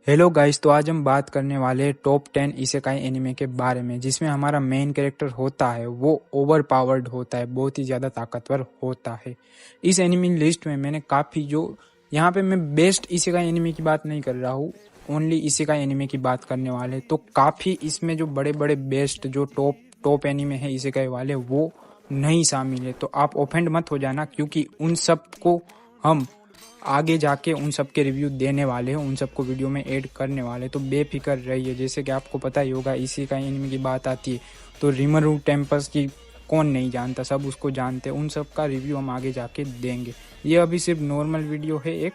Hello guys, तो आज हम बात करने वाले हैं टॉप 10 इसेकाई एनिमे के बारे में, जिसमें हमारा मेन कैरेक्टर होता है वो ओवर पावर्ड होता है, बहुत ही ज़्यादा ताकतवर होता है। इस एनिमे लिस्ट में मैंने काफ़ी यहाँ पे मैं बेस्ट इसेकाई एनिमे की बात नहीं कर रहा हूँ, ओनली इसेकाई एनिमे की बात करने वाले। तो काफ़ी इसमें जो बड़े बड़े बेस्ट जो टॉप एनिमे है इसेकाई वाले वो नहीं शामिल है। तो आप ऑफेंड मत हो जाना, क्योंकि उन सब को हम आगे जाके उन सब के रिव्यू देने वाले हैं, उन सबको वीडियो में ऐड करने वाले। तो बेफिक्र रहिए। जैसे कि आपको पता ही होगा, इसी का एनिमे की बात आती है तो रिमरू टेम्पस की कौन नहीं जानता, सब उसको जानते हैं। उन सब का रिव्यू हम आगे जाके देंगे। ये अभी सिर्फ नॉर्मल वीडियो है एक,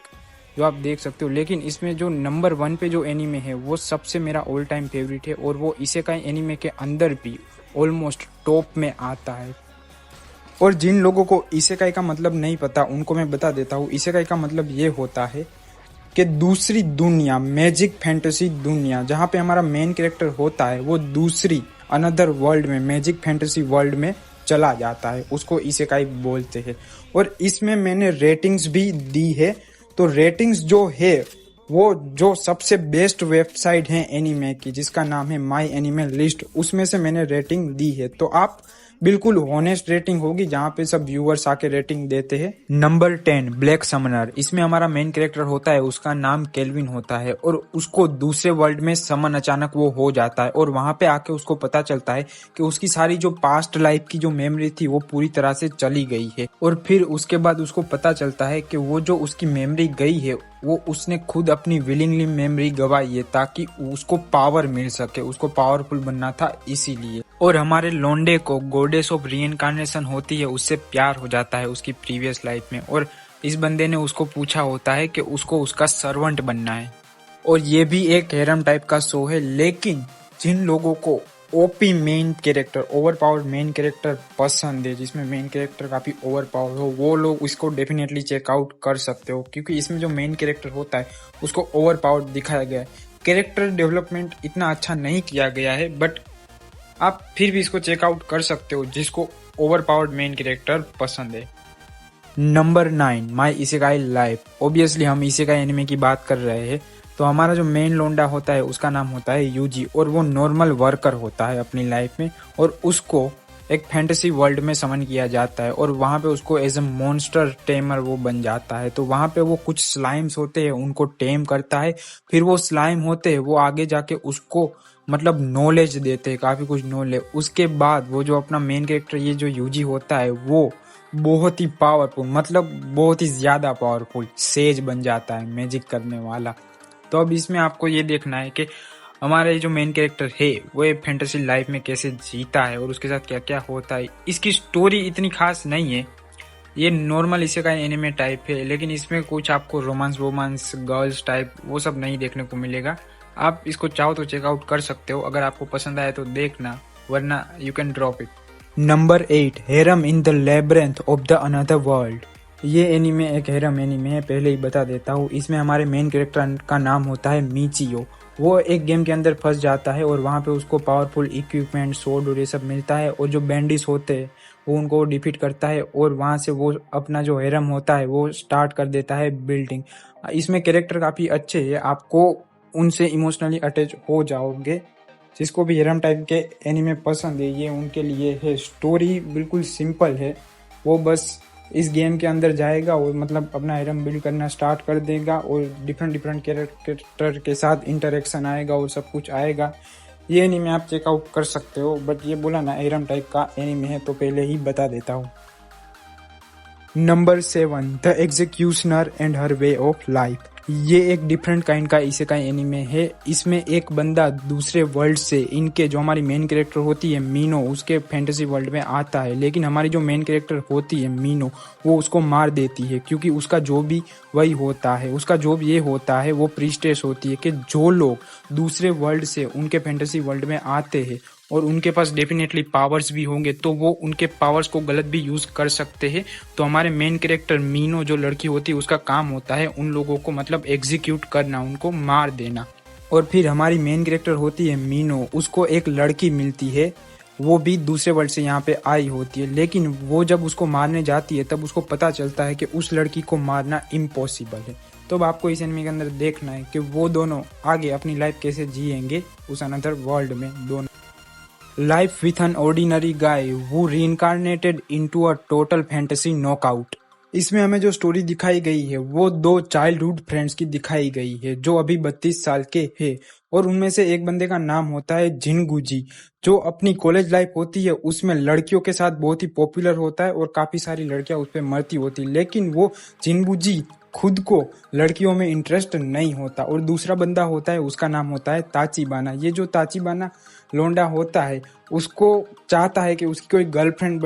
जो आप देख सकते हो। लेकिन इसमें जो नंबर 1 पे जो एनिमे है वो सबसे मेरा ऑल टाइम फेवरेट है, और वो इसेकाई एनिमे के अंदर भी ऑलमोस्ट टॉप में आता है। और जिन लोगों को इसेकाई का मतलब नहीं पता उनको मैं बता देता हूँ। इसेकाई का मतलब ये होता है कि दूसरी दुनिया, मैजिक फैंटेसी दुनिया, जहाँ पे हमारा मेन कैरेक्टर होता है वो दूसरी अनदर वर्ल्ड में, मैजिक फैंटेसी वर्ल्ड में चला जाता है, उसको इसेकाई बोलते हैं। और इसमें मैंने रेटिंग्स भी दी है। तो रेटिंग्स जो है वो जो सबसे बेस्ट वेबसाइट है एनिमे की, जिसका नाम है माई एनिमे लिस्ट, उसमें से मैंने रेटिंग दी है। तो आप बिल्कुल होनेस्ट रेटिंग होगी, जहाँ पे सब व्यूअर्स आके रेटिंग देते हैं। Number 10 black Sumner. इसमें हमारा मेन कैरेक्टर होता है, उसका नाम केल्विन होता है, और उसको दूसरे वर्ल्ड में समन अचानक वो हो जाता है, और वहां पे आके उसको पता चलता है कि उसकी सारी जो पास्ट लाइफ की जो मेमोरी थी वो पूरी तरह से चली गई है। और फिर उसके बाद उसको पता चलता है कि वो जो उसकी मेमोरी गई है वो उसने खुद अपनी विलिंगली मेमोरी गवाई है, ताकि उसको पावर मिल सके, उसको पावरफुल बनना था इसीलिए। और हमारे लोंडे को गॉडेस ऑफ रीइंकार्नेशन होती है, उससे प्यार हो जाता है उसकी प्रीवियस लाइफ में, और इस बंदे ने उसको पूछा होता है कि उसको उसका सर्वेंट बनना है। और ये भी एक हैरम टाइप का शो है। लेकिन जिन लोगों को OP main character, over powered main character पसंद है, जिसमें मेन कैरेक्टर काफी ओवर पावर्ड हो, वो लोग इसको डेफिनेटली चेकआउट कर सकते हो, क्योंकि इसमें जो मेन कैरेक्टर होता है उसको ओवर पावर्ड दिखाया गया है। कैरेक्टर डेवलपमेंट इतना अच्छा नहीं किया गया है, बट आप फिर भी इसको चेकआउट कर सकते हो जिसको ओवर पावर्ड मेन कैरेक्टर पसंद है। नंबर 9 माई इसेकाई लाइफ। ऑब्वियसली हम इसेकाई एनिमे की बात कर रहे हैं, तो हमारा जो मेन लोंडा होता है उसका नाम होता है यूजी, और वो नॉर्मल वर्कर होता है अपनी लाइफ में, और उसको एक फैंटेसी वर्ल्ड में समन किया जाता है, और वहाँ पे उसको एज ए मॉन्स्टर टेमर वो बन जाता है। तो वहाँ पे वो कुछ स्लाइम्स होते हैं उनको टेम करता है, फिर वो स्लाइम होते हैं वो आगे जाके उसको मतलब नॉलेज देते हैं, काफी कुछ नॉलेज। उसके बाद वो जो अपना मेन कैरेक्टर ये जो यूजी होता है वो बहुत ही पावरफुल, मतलब बहुत ही ज्यादा पावरफुल सेज बन जाता है, मैजिक करने वाला। तो अब इसमें आपको ये देखना है कि हमारे जो मेन कैरेक्टर है वो फैंटेसी लाइफ में कैसे जीता है और उसके साथ क्या क्या होता है। इसकी स्टोरी इतनी खास नहीं है, ये नॉर्मल इसे का एनिमे टाइप है, लेकिन इसमें कुछ आपको रोमांस गर्ल्स टाइप वो सब नहीं देखने को मिलेगा। आप इसको चाहो तो चेकआउट कर सकते हो, अगर आपको पसंद आए तो देखना, वरना you can drop it. Number 8 harem in the labyrinth of the another world. ये एनिमे एक हेरम एनिमे है, पहले ही बता देता हूँ। इसमें हमारे मेन कैरेक्टर का नाम होता है मिचियो। वो एक गेम के अंदर फंस जाता है, और वहाँ पे उसको पावरफुल इक्विपमेंट, सोर्ड और ये सब मिलता है, और जो बैंडिस होते हैं वो उनको डिफीट करता है, और वहाँ से वो अपना जो हेरम होता है वो स्टार्ट कर देता है बिल्डिंग। इसमें कैरेक्टर काफ़ी अच्छे हैं, आपको उनसे इमोशनली अटैच हो जाओगे। जिसको भी हेरम टाइप के एनिमे पसंद है ये उनके लिए है। स्टोरी बिल्कुल सिंपल है, वो बस इस गेम के अंदर जाएगा और मतलब अपना हेरम बिल्ड करना स्टार्ट कर देगा, और डिफरेंट कैरेक्टर के साथ इंटरेक्शन आएगा और सब कुछ आएगा। ये एनिमे आप चेकआउट कर सकते हो, बट ये बोला ना हेरम टाइप का एनिमे है तो पहले ही बता देता हूँ। Number 7 the executioner and her way of life. ये एक डिफरेंट काइंड का इसेकाई एनिमे है। इसमें एक बंदा दूसरे वर्ल्ड से, इनके जो हमारी मेन कैरेक्टर होती है मीनो, उसके फैंटेसी वर्ल्ड में आता है, लेकिन हमारी जो मेन कैरेक्टर होती है मीनो वो उसको मार देती है, क्योंकि उसका जो भी वही होता है, उसका जो भी ये होता है वो प्रीस्टेस होती है कि जो लोग दूसरे वर्ल्ड से उनके फैंटेसी वर्ल्ड में आते हैं और उनके पास डेफिनेटली पावर्स भी होंगे, तो वो उनके पावर्स को गलत भी यूज कर सकते हैं। तो हमारे मेन कैरेक्टर मीनो जो लड़की होती है उसका काम होता है उन लोगों को मतलब एग्जीक्यूट करना, उनको मार देना। और फिर हमारी मेन कैरेक्टर होती है मीनो, उसको एक लड़की मिलती है, वो भी दूसरे वर्ल्ड से यहाँ पे आई होती है, लेकिन वो जब उसको मारने जाती है तब उसको पता चलता है कि उस लड़की को मारना इम्पॉसिबल है। तो अब आपको इस एनिमे के अंदर देखना है कि वो दोनों आगे अपनी लाइफ कैसे जिएंगे उस अनदर वर्ल्ड में। दोनों life with an ordinary guy वो reincarnated into a total fantasy knockout. इसमें हमें जो स्टोरी दिखाई गई है वो दो चाइल्डहुड फ्रेंड्स की दिखाई गई है जो अभी 32 साल के हैं, और उनमें से एक बंदे का नाम होता है जिनगुजी, जो अपनी कॉलेज लाइफ होती है उसमें लड़कियों के साथ बहुत ही पॉपुलर होता है और काफी सारी लड़कियां उस पर मरती होती, लेकिन वो जिनगुजी खुद को लड़कियों में इंटरेस्ट नहीं होता। और दूसरा बंदा होता है, उसका नाम होता है ताचिबाना। ये जो ताचिबाना लोंडा होता है उसको चाहता है कि उसकी कोई गर्लफ्रेंड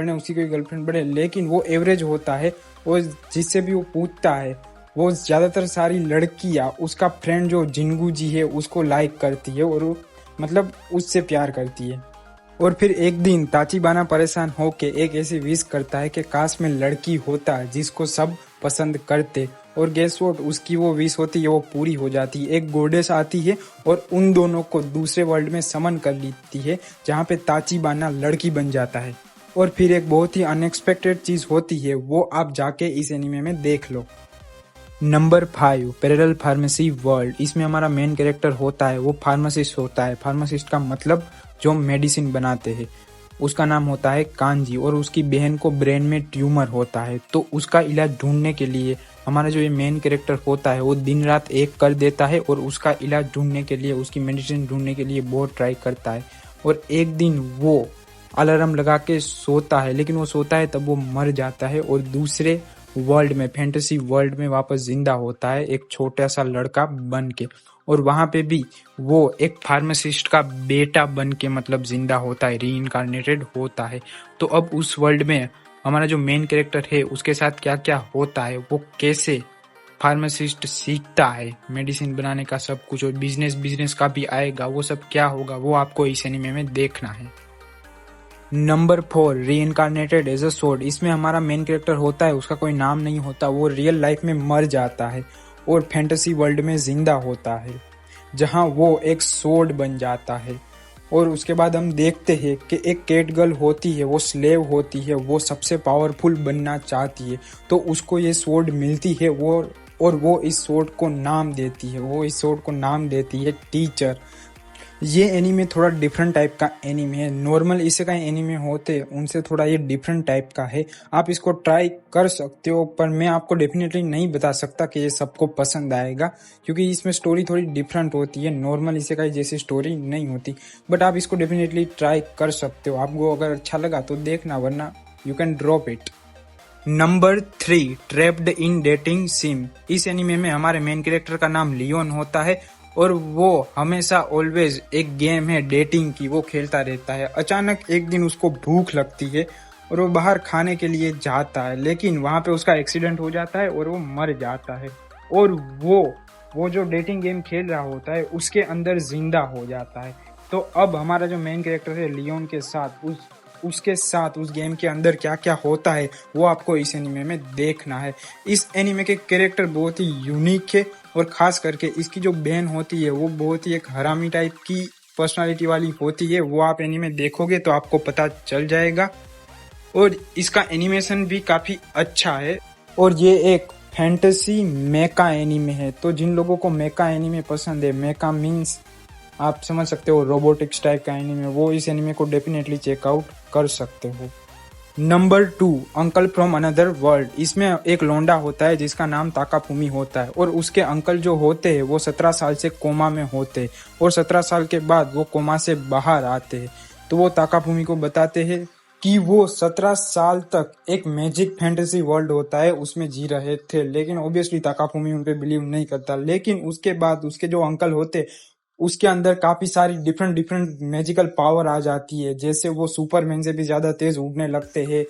बने, लेकिन वो एवरेज होता है और जिससे भी वो पूछता है वो ज्यादातर सारी लड़कियां उसका फ्रेंड जो जिनगुजी है उसको लाइक करती है और मतलब उससे प्यार करती है। और फिर एक दिन ताचिबाना परेशान होके एक ऐसी विश करता है कि काश में लड़की होता जिसको सब पसंद करते, और गेस व्हाट, उसकी वो विश होती है वो पूरी हो जाती है। एक गोडेस आती है और उन दोनों को दूसरे वर्ल्ड में समन कर लेती है जहाँ पे ताचिबाना लड़की बन जाता है। और फिर एक बहुत ही अनएक्सपेक्टेड चीज होती है, वो आप जाके इस एनिमे में देख लो। Number 5, parallel pharmacy world. इसमें हमारा मेन कैरेक्टर होता है वो फार्मासिस्ट होता है। फार्मासिस्ट का मतलब जो मेडिसिन बनाते हैं। उसका नाम होता है कांजी, और उसकी बहन को ब्रेन में ट्यूमर होता है। तो उसका इलाज ढूंढने के लिए हमारा जो ये मेन कैरेक्टर होता है वो दिन रात एक कर देता है और उसका इलाज ढूंढने के लिए, उसकी मेडिसिन ढूंढने के लिए बहुत ट्राई करता है। और एक दिन वो अलार्म लगा के सोता है, लेकिन वो सोता है तब वो मर जाता है और दूसरे वर्ल्ड में, फैंटेसी वर्ल्ड में वापस जिंदा होता है एक छोटा सा लड़का बन के। और वहां पे भी वो एक फार्मासिस्ट का बेटा बन के मतलब जिंदा होता है, रीइंकार्नेटेड होता है। तो अब उस वर्ल्ड में हमारा जो मेन कैरेक्टर है उसके साथ क्या क्या होता है, वो कैसे फार्मासिस्ट सीखता है मेडिसिन बनाने का सब कुछ, और बिजनेस का भी आएगा, वो सब क्या होगा वो आपको इस एनिमे में देखना है। Number 4, reincarnated as a sword. इसमें हमारा मेन कैरेक्टर होता है, उसका कोई नाम नहीं होता, वो रियल लाइफ में मर जाता है और फैंटेसी वर्ल्ड में जिंदा होता है जहां वो एक सोर्ड बन जाता है। और उसके बाद हम देखते हैं कि एक कैट गर्ल होती है, वो स्लेव होती है, वो सबसे पावरफुल बनना चाहती है, तो उसको ये सोर्ड मिलती है और वो इस सोर्ड को नाम देती है टीचर। ये एनीमे थोड़ा डिफरेंट टाइप का एनीमे है। नॉर्मल इससे का एनीमे होते हैं उनसे थोड़ा ये डिफरेंट टाइप का है। आप इसको ट्राई कर सकते हो, पर मैं आपको डेफिनेटली नहीं बता सकता कि ये सबको पसंद आएगा, क्योंकि इसमें स्टोरी थोड़ी डिफरेंट होती है। नॉर्मल इससे का जैसी स्टोरी नहीं होती, बट आप इसको डेफिनेटली ट्राई कर सकते हो। आपको अगर अच्छा लगा तो देखना, वरना you can drop it. Number 3, trapped in dating SIM. इस एनीमे में हमारे मेन कैरेक्टर का नाम लियोन होता है और वो हमेशा ऑलवेज एक गेम है डेटिंग की, वो खेलता रहता है। अचानक एक दिन उसको भूख लगती है और वो बाहर खाने के लिए जाता है, लेकिन वहां पे उसका एक्सीडेंट हो जाता है और वो मर जाता है। और वो जो डेटिंग गेम खेल रहा होता है उसके अंदर जिंदा हो जाता है। तो अब हमारा जो मेन कैरेक्टर है लियोन के साथ उसके साथ उस गेम के अंदर क्या क्या होता है वो आपको इस एनीमे में देखना है। इस एनीमे के कैरेक्टर बहुत ही यूनिक है, और खास करके इसकी जो बहन होती है वो बहुत ही एक हरामी टाइप की पर्सनालिटी वाली होती है। वो आप एनीमे देखोगे तो आपको पता चल जाएगा। और इसका एनिमेशन भी काफी अच्छा है, और ये एक फैंटेसी मेका एनीमे है। तो जिन लोगों को मेका एनीमे पसंद है, मेका मीन्स आप समझ सकते हो रोबोटिक्स टाइप का एनीमे, वो इस एनीमे को डेफिनेटली चेकआउट कर सकते हो। Number 2, uncle from another world. इसमें एक लोंडा होता है जिसका नाम ताकाफुमी होता है, और उसके अंकल जो होते हैं वो 17 साल से कोमा में होते हैं, और 17 साल के बाद वो कोमा से बाहर आते हैं। तो वो ताकाफुमी को बताते हैं कि वो 17 साल तक एक मैजिक फैंटेसी वर्ल्ड होता है उसमें जी रहे थे, लेकिन ऑब्वियसली ताकाफुमी उन पे बिलीव नहीं करता। लेकिन उसके बाद उसके जो अंकल होते उसके अंदर काफी सारी डिफरेंट मैजिकल पावर आ जाती है, जैसे वो सुपरमैन से भी ज्यादा तेज उड़ने लगते हैं,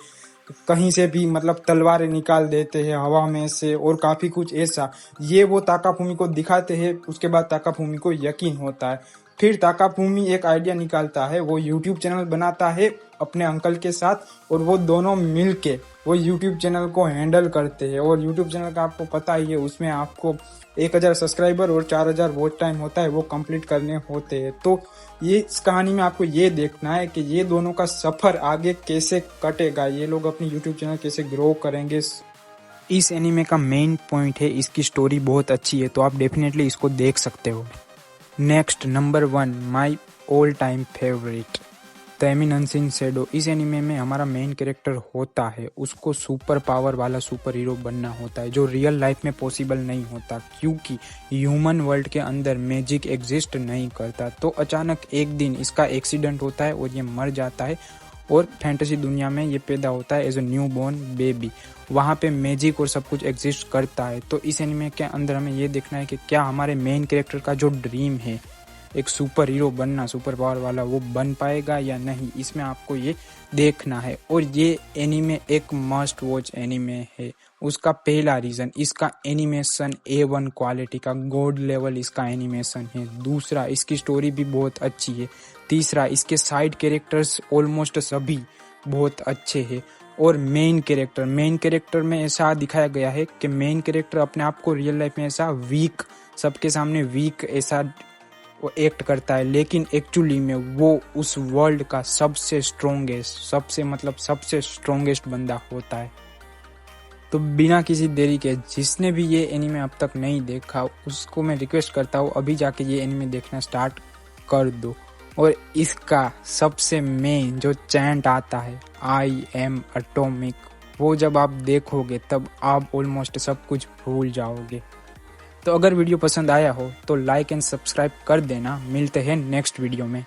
कहीं से भी मतलब तलवारें निकाल देते हैं हवा में से, और काफी कुछ ऐसा। ये वो ताकाफुमी को दिखाते हैं, उसके बाद ताकाफुमी को यकीन होता है। फिर ताकाफुमी एक आइडिया निकालता है, वो यूट्यूब चैनल बनाता है अपने अंकल के साथ, और वो दोनों मिलके वो यूट्यूब चैनल को हैंडल करते हैं। और यूट्यूब चैनल का आपको पता ही है, उसमें आपको 1000 सब्सक्राइबर और 4000 वॉच टाइम होता है, वो कंप्लीट करने होते हैं। तो ये इस कहानी में आपको ये देखना है कि ये दोनों का सफर आगे कैसे कटेगा, ये लोग अपनी यूट्यूब चैनल कैसे ग्रो करेंगे। इस एनीमे का मेन पॉइंट है इसकी स्टोरी बहुत अच्छी है, तो आप डेफिनेटली इसको देख सकते हो। Next number 1 my all time favourite the eminence in shadow. इस एनीमे में हमारा मेन कैरेक्टर होता है, उसको सुपर पावर वाला सुपर हीरो बनना होता है जो रियल लाइफ में पॉसिबल नहीं होता, क्योंकि ह्यूमन वर्ल्ड के अंदर मैजिक एग्जिस्ट नहीं करता। तो अचानक एक दिन इसका एक्सीडेंट होता है और ये मर जाता है और फैंटेसी दुनिया में ये पैदा होता है as a new born baby. वहाँ पे मैजिक और सब कुछ एग्जिस्ट करता है। तो इस एनीमे के अंदर हमें ये देखना है कि क्या हमारे मेन कैरेक्टर का जो ड्रीम है एक सुपर हीरो बनना, सुपर पावर वाला, वो बन पाएगा या नहीं, इसमें आपको ये देखना है। और ये एनीमे एक मस्ट वॉच एनीमे है। उसका पहला रीज़न, इसका एनिमेशन A1 क्वालिटी का गॉड लेवल इसका एनिमेशन है। दूसरा, इसकी स्टोरी भी बहुत अच्छी है। तीसरा, इसके साइड कैरेक्टर्स ऑलमोस्ट सभी बहुत अच्छे हैं। और मेन कैरेक्टर में ऐसा दिखाया गया है कि मेन कैरेक्टर अपने आप को रियल लाइफ में ऐसा वीक, सबके सामने वीक ऐसा वो एक्ट करता है, लेकिन एक्चुअली में वो उस वर्ल्ड का सबसे स्ट्रोंगेस्ट बंदा होता है। तो बिना किसी देरी के जिसने भी ये एनीमे अब तक नहीं देखा उसको मैं रिक्वेस्ट करता हूँ अभी जाके ये एनीमे देखना स्टार्ट कर दो। और इसका सबसे मेन जो चैंट आता है, आई एम एटॉमिक, वो जब आप देखोगे तब आप ऑलमोस्ट सब कुछ भूल जाओगे। तो अगर वीडियो पसंद आया हो तो लाइक एंड सब्सक्राइब कर देना। मिलते हैं नेक्स्ट वीडियो में।